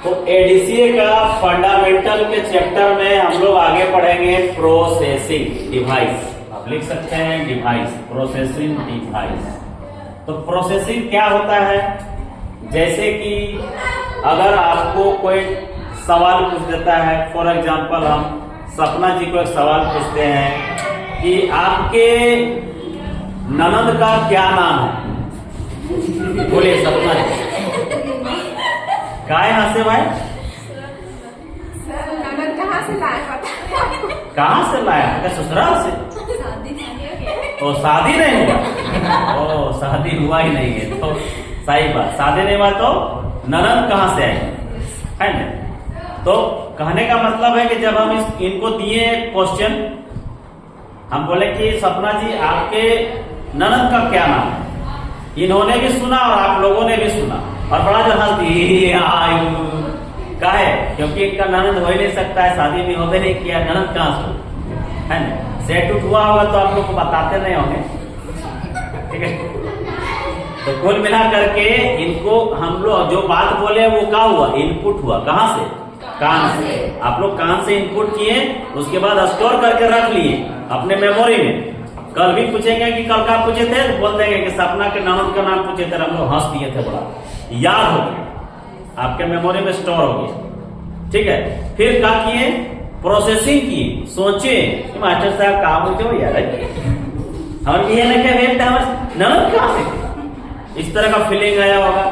तो एडीसीए का फंडामेंटल के चैप्टर में हम लोग आगे पढ़ेंगे प्रोसेसिंग डिवाइस। आप लिख सकते हैं डिवाइस, प्रोसेसिंग डिवाइस। तो प्रोसेसिंग क्या होता है? जैसे कि अगर आपको कोई सवाल पूछ देता है, फॉर एग्जांपल हम सपना जी को एक सवाल पूछते हैं कि आपके ननद का क्या नाम है? बोलिए सपना जी। काय हंसे भाई? ननद कहाँ से लाया? कहाँ से लाया? क्या ससुराल से? तो शादी नहीं हुआ? ओ शादी हुआ ही नहीं है तो सही बात, शादी नहीं हुआ तो ननद कहाँ से आई है ना? तो कहने का मतलब है कि जब हम इनको दिए क्वेश्चन, हम बोले कि सपना जी आपके ननद का क्या नाम है? इन्होंने भी सुना और आप लोगों ने भी सुना और बड़ा जो हंसती का है, क्योंकि इनका ननद हो ही नहीं सकता है, शादी भी होते नहीं किया, ननद कहाँ से है ना? सेट उठ हुआ होगा तो आप लोग को बताते नहीं होंगे, ठीक है? तो कुल मिला करके इनको हम लोग जो बात बोले वो क्या हुआ? इनपुट हुआ। कहाँ से? कान से। आप लोग कान से इनपुट किए, उसके बाद स्टोर करके रख लिए अपने मेमोरी में। कल भी पूछेंगे कि कल का पूछे थे, तो बोल देंगे कि सपना के ननद का नाम पूछे थे, हम लोग हंस दिए थे, बड़ा याद हो गया, आपके मेमोरी में स्टोर हो गया, ठीक है? फिर क्या किए? प्रोसेसिंग की, सोचे कि मास्टर साहब कहा बोलते हो यार, हम ये ना क्या वेट ननद कहाँ से? इस तरह का फीलिंग आया होगा,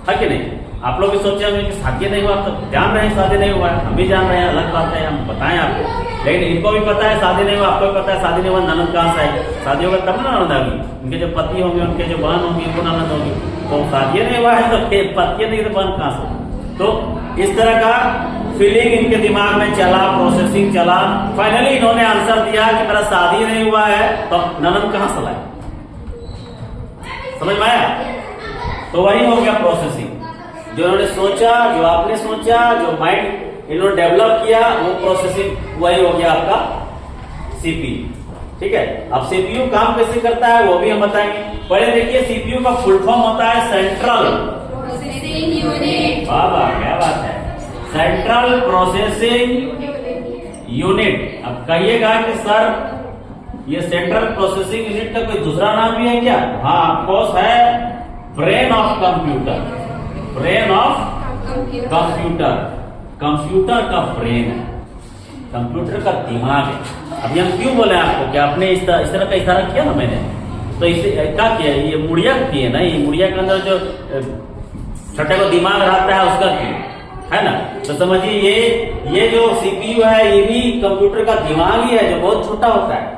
है कि नहीं? आप लोग भी सोचे होंगे कि शादी नहीं हुआ, तो जान रहे हैं शादी नहीं हुआ है, हम भी जान रहे हैं, अलग बात है, हम बताएं आपको, लेकिन इनको भी पता है शादी नहीं हुआ, आपको भी पता है शादी नहीं हुआ, ननद कहाँ से आई? शादी होगा तब ना ननद आएगी, उनके जो पति होंगे, उनके जो बहन होंगी, उनको ननद होगी। तो शादी नहीं हुआ है तो पति नहीं तो बहन कहाँ से? तो इस तरह का फीलिंग इनके दिमाग में चला, प्रोसेसिंग चला, फाइनली इन्होंने आंसर दिया कि मेरा शादी नहीं हुआ है, तो ननद कहाँ से लाए? समझ में आया? तो वही हो गया प्रोसेसिंग। जो इन्होंने सोचा, जो आपने सोचा, जो माइंड इन्होंने डेवलप किया, वो प्रोसेसिंग वही हो गया आपका सीपीयू, ठीक है? अब सीपीयू काम कैसे करता है वो भी हम बताएंगे। पहले देखिए सीपीयू का फुल फॉर्म होता है सेंट्रल प्रोसेसिंग यूनिट। वाह क्या बात है, सेंट्रल प्रोसेसिंग यूनिट। अब कहिएगा कि सर ये सेंट्रल प्रोसेसिंग यूनिट का कोई दूसरा नाम भी है क्या? हाँ ऑफकोर्स है, brain of computer. Brain of computer, computer का ब्रेन है, कंप्यूटर का दिमाग है। अभी हम क्यों बोले आपको कि आपने इस तरह का इशारा किया ना मैंने, तो इसे क्या किया? ये मुड़िया किए ना, ये मुड़िया के अंदर जो छठे को दिमाग रहता है उसका किए, है ना? तो समझिए ये जो सीपीयू है ये भी कंप्यूटर का दिमाग ही है, जो बहुत छोटा होता है।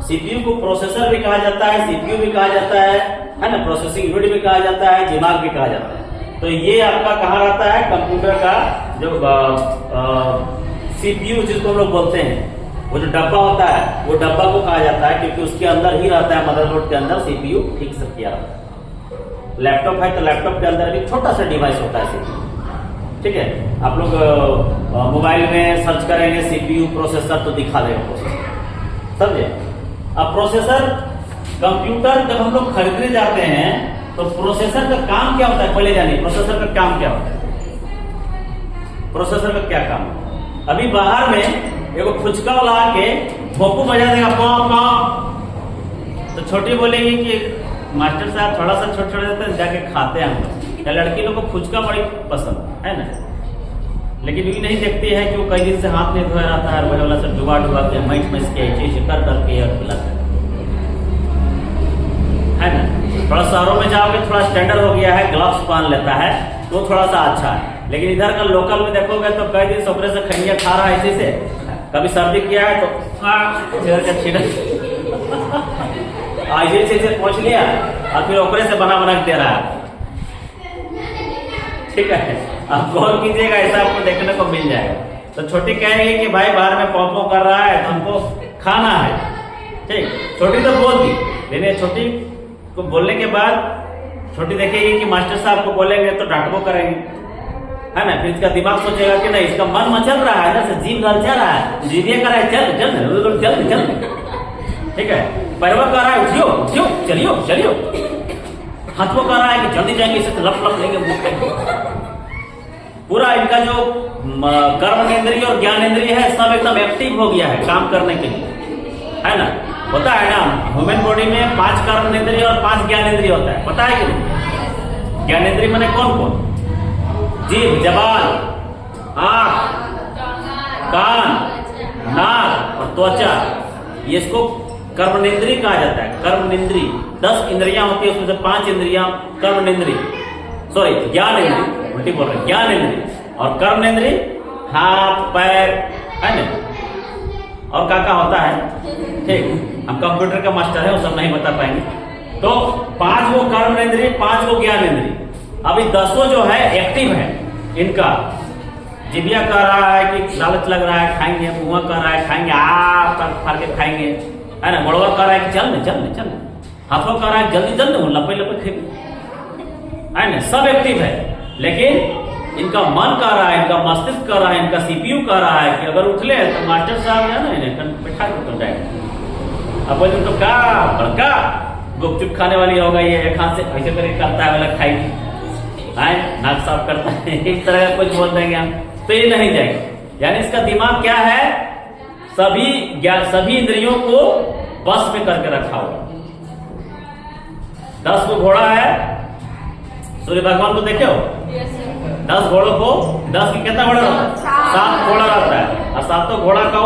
सीपीयू को प्रोसेसर भी कहा जाता है, सीपीयू भी कहा जाता है ना? प्रोसेसिंग यूनिट भी कहा जाता है, दिमाग भी कहा जाता है। तो ये आपका कहाँ रहता है? कंप्यूटर का जो सीपीयू जिसको हम लोग बोलते हैं, वो जो डब्बा होता है वो डब्बा को कहा जाता है, क्योंकि उसके अंदर ही रहता है, मदरबोर्ड के अंदर सीपीयू ठीक से किया रहता है। लैपटॉप है तो लैपटॉप के अंदर भी छोटा सा डिवाइस होता है सीपीयू, ठीक है? आप लोग मोबाइल में सर्च करेंगे सीपीयू प्रोसेसर तो दिखा देगा प्रोसेसर, समझे? अब प्रोसेसर कंप्यूटर जब हम लोग खरीदने जाते हैं तो प्रोसेसर का काम क्या होता है? पहले जानिए प्रोसेसर का काम क्या होता है। प्रोसेसर का क्या काम होता है? अभी बाहर में एगो फुचका वाला आके भोपू बजा देगा, पाँव पाँव, तो छोटी बोलेगी कि मास्टर साहब थोड़ा सा छोटे छोटे देते हैं, जाके खाते हैं हम लोग। क्या लड़की लोग को फुचका बड़ी पसंद है ना? लेकिन ये नहीं देखती है कि वो कई दिन से हाथ नहीं धोया रहता है, वही वाला सब डुबा डुबा के मैच मैच के ऐसे कर करके और खिलाते है ना? थोड़ा शहरों में जाओगे थोड़ा स्टैंडर्ड हो गया है, ग्लव्स पहन लेता है तो थोड़ा सा अच्छा है, लेकिन इधर का लोकल में देखोगे तो कई दिन सपरे से खैनिया खा रहा है ऐसे से, कभी सर्दी किया है तो ऐसे पहुंच लिया और फिर ओकरे से बना बना दे रहा है, ठीक है? आप गौर कीजिएगा, ऐसा आपको देखने को मिल जाएगा। तो छोटी कहेंगे कि भाई बाहर में पॉपो कर रहा है तो हमको खाना है, ठीक? छोटी तो बोल दी, लेकिन छोटी को बोलने के बाद छोटी देखेगी कि मास्टर साहब को बोलेंगे तो डांटबो करेंगे, है ना? फिर इसका दिमाग सोचेगा कि नहीं, इसका मन मचल रहा है ना, जीभ ललचा रहा है, जीभ ये कर रहा है चल चल चल चल, ठीक है? पैरवा कर रहा है उठियो उठियो चलियो चलियो, हाथों कर रहा है कि जल्दी जाएंगे, इसे लप लप लेंगे मुंह पे। पूरा इनका जो कर्मेंद्रिय और ज्ञानेंद्रिय है सब एकदम एक्टिव हो गया है काम करने के लिए, है ना। होता है ना ह्यूमन बॉडी में 5 कर्मेंद्रिय और 5 ज्ञानेंद्रिय होता है, पता है कि नहीं? ज्ञानेंद्रिय माने कौन कौन? जीभ, जबान, आंख, कान, नाक और त्वचा, ये इसको कर्मेंद्रिय कहा जाता है। कर्मेंद्रिय 10 इंद्रियां होती है, उसमें से 5 इंद्रियां कर्मेंद्रिय, सॉरी ज्ञानेंद्रिय, उल्टी बोल रहे, ज्ञानेंद्रिय और कर्मेंद्रिय हाथ पैर, है ना। और क्या होता है, ठीक, हम कंप्यूटर का मास्टर है, वो सब नहीं बता पाएंगे। तो 5 वो कर्मेंद्रिय, 5 वो ज्ञानेंद्रिय। अभी 10 जो है एक्टिव है इनका। जिभिया कह रहा है कि लालच लग रहा है खाएंगे, मुंह कह रहा है खाएंगे, फाड़ के खाएंगे, है ना। बड़वा कह रहा है कि चल न, हाथों कह रहा है जल्दी जल्दी लपे लपे खाएंगे, है ना। सब एक्टिव है, लेकिन इनका मन कह रहा है, इनका मस्तिष्क कह रहा है, इनका सीपीयू कह रहा है कि अगर उठले तो मास्टर साहब है ना इन्हें बैठा के कर जाएगा। अब बोले तो क्या बड़का गुपचुप खाने वाली होगा ये, एक हाथ से ऐसे करके करता है वाला खाएगी, नाक साफ करता है, इस तरह का कुछ बोल देंगे हम तो ये नहीं जाएगा। यानी इसका दिमाग क्या है, सभी इंद्रियों को बस में करके रखा हुआ। 10 को घोड़ा है, सूर्य भगवान को देखे हो, 10 घोड़ों को 10 की कितना घोड़ा रहता है? 7 घोड़ा रहता है। और 7 घोड़ा का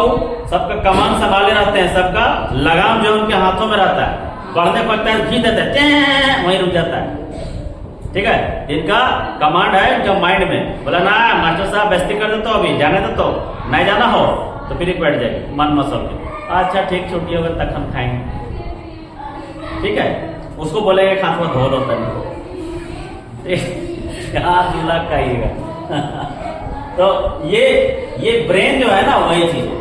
सबका कमान संभाले रहते हैं, सबका लगाम जो उनके हाथों में रहता है, बढ़ने पड़ता है खींच देता है, वहीं रुक जाता है, ठीक है। इनका कमांड है इनका माइंड में, बोला ना मास्टर साहब बेइज्जती कर देते हो, अभी जाने दो, तो नहीं जाना हो तो फिर बैठ जाएगी मन मसल के, अच्छा ठीक छुट्टी होगा तक हम खाएंगे, ठीक है। उसको बोलेंगे हाथ में धो लो तनी, हाथ धुला खाइएगा। तो ये ब्रेन जो है ना वही चीज है,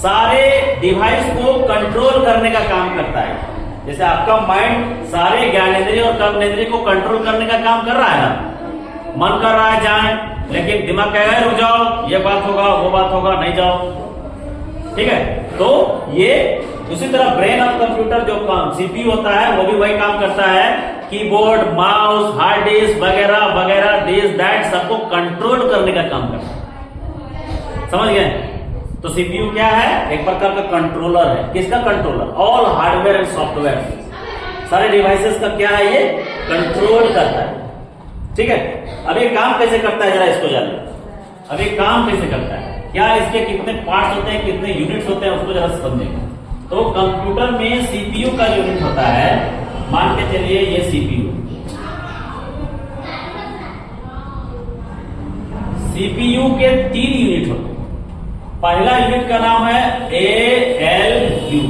सारे डिवाइस को कंट्रोल करने का काम करता है। जैसे आपका माइंड सारे ज्ञानेंद्रिय और कर्मेंद्रिय को कंट्रोल करने का काम कर रहा है ना, मन कर रहा है जाए, लेकिन दिमाग कह रहा है रुक जाओ, ये बात होगा वो बात होगा, नहीं जाओ, ठीक है। तो ये उसी तरह ब्रेन ऑफ कंप्यूटर जो सीपीयू होता है वो भी वही काम करता है, कीबोर्ड, माउस, हार्ड डिस्क वगैरह वगैरह, दिस दैट सबको कंट्रोल करने का काम करता है, समझ गए। तो सीपीयू क्या है, एक प्रकार का कंट्रोलर है। किसका controller? All hardware and software, सारे डिवाइसेस का क्या है, ये कंट्रोल करता है, ठीक है। अब ये काम कैसे करता है जरा इसको जानिए। अब ये काम कैसे करता है, क्या इसके कितने पार्ट्स होते हैं, कितने यूनिट्स होते हैं, उसको जरा समझेंगे। तो कंप्यूटर में सीपीयू का यूनिट होता है, मान के चलिए ये सीपीयू, सीपीयू के 3 यूनिट होते हैं। पहला यूनिट का नाम है ALU,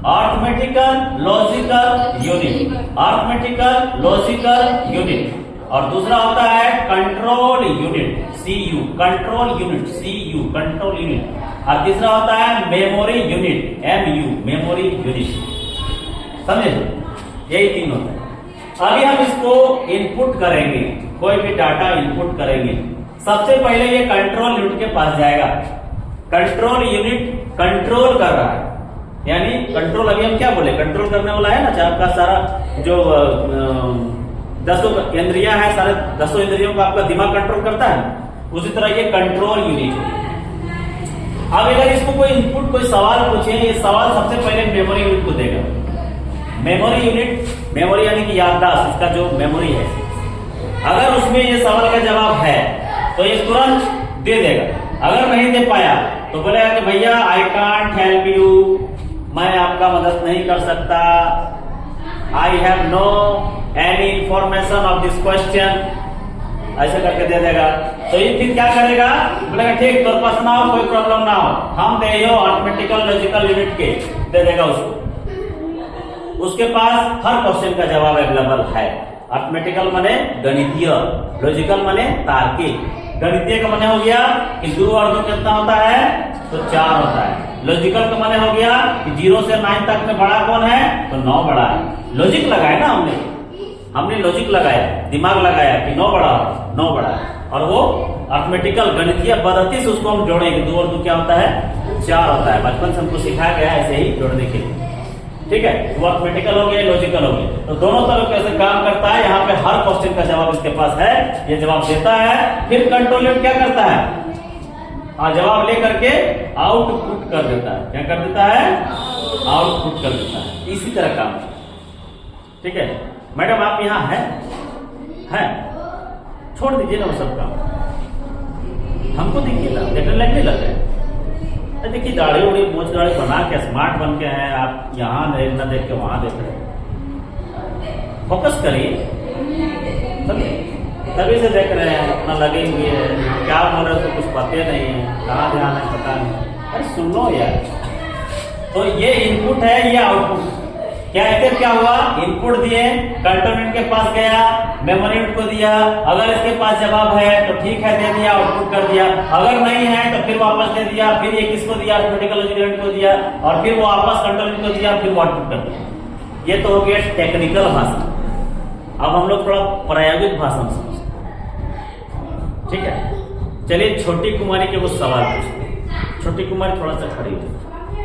arithmetical logical unit, arithmetical logical unit. और दूसरा होता है control unit, CU, control unit, CU, control unit. और तीसरा होता है memory unit, MU, memory unit, समझे। यही 3 होता है। अभी हम इसको इनपुट करेंगे, कोई भी डाटा इनपुट करेंगे, सबसे पहले ये कंट्रोल यूनिट के पास जाएगा। कंट्रोल यूनिट कंट्रोल कर रहा है, यानी कंट्रोल, अभी हम क्या बोले, कंट्रोल करने वाला है ना, आपका सारा जो 10 इंद्रियां है, सारे 10 इंद्रियों को आपका दिमाग कंट्रोल करता है, उसी तरह ये कंट्रोल यूनिट। अब अगर इसको कोई इनपुट, कोई सवाल पूछे, ये सवाल सबसे पहले मेमोरी यूनिट को देगा। मेमोरी यूनिट, मेमोरी यानी कि याददाश्त, इसका जो मेमोरी है, अगर उसमें ये सवाल का जवाब है तो ये तुरंत दे देगा। अगर नहीं दे पाया तो बोलेगा कि भैया आई कांट हेल्प यू, मैं आपका मदद नहीं कर सकता, I have no any information of this question, ऐसे करके दे देगा। तो ये फिर क्या करेगा, बोलेगा ठीक तो पास ना हो, कोई प्रॉब्लम ना हो, हम दे यो अर्थमेटिकल लॉजिकल यूनिट के, दे देगा उसको। उसके पास हर क्वेश्चन का जवाब अवेलेबल है। अर्थमेटिकल माने गणितीय, लॉजिकल माने तार्किक। गणितीय का माने हो गया कि 2 और 2 कितना होता है, तो 4 होता है। लॉजिकल का माने हो गया कि 0 से 9 तक में बड़ा कौन है, तो 9 बड़ा है। लॉजिक लगाया ना हमने लॉजिक लगाया, दिमाग लगाया कि 9 बड़ा है, 9 बड़ा है। और वो अर्थमेटिकल गणितीय पद्धति से उसको हम जोड़ेंगे। 2 और 2 क्या होता है, 4 होता है। बचपन से हमको सिखाया गया है ऐसे ही जोड़ने के लिए। ठीक है, वो अर्थमेटिकल हो गया, लॉजिकल हो गया। तो दोनों तरफ कैसे काम करता है, यहाँ पे हर क्वेश्चन का जवाब इसके पास है, ये जवाब देता है। फिर कंट्रोल यूनिट क्या करता है, जवाब लेकर के आउटपुट कर देता है। क्या कर देता है, आउटपुट कर देता है। इसी तरह काम, ठीक है। मैडम आप यहाँ हैं, छोड़ दीजिए ना वो सब काम, हमको देखिए ना, देखने लगने लगे। देखिए दाढ़ी उड़ी मोच दाढ़ी बना के स्मार्ट बन के हैं आप, यहाँ न देख के वहां देख रहे हैं। फोकस करिए, तभी से देख रहे हैं, अपना लगे हुए हैं। क्या बोल रहे तो कुछ पते नहीं है, कहाँ ध्यान है पता नहीं। अरे सुन लो यार। तो ये इनपुट है, ये आउटपुट। क्या इधर क्या हुआ, इनपुट दिए, कंट्रोल यूनिट के पास गया, मेमोरी यूनिट को दिया। अगर इसके पास जवाब है तो ठीक है, दे दिया, आउटपुट कर दिया। अगर नहीं है तो फिर वापस दे दिया, फिर ये किसको दिया, अर्थमेटिकल लॉजिकल यूनिट को दिया, और फिर वो वापस कंट्रोल यूनिट को दिया, फिर वो आउटपुट कर दिया। ये तो हो गया टेक्निकल भाषा। अब हम लोग थोड़ा प्रायोगिक भाषा में समझते, ठीक है। चलिए छोटी कुमारी के कुछ सवाल पूछते। छोटी कुमारी थोड़ा सा खड़ी हो।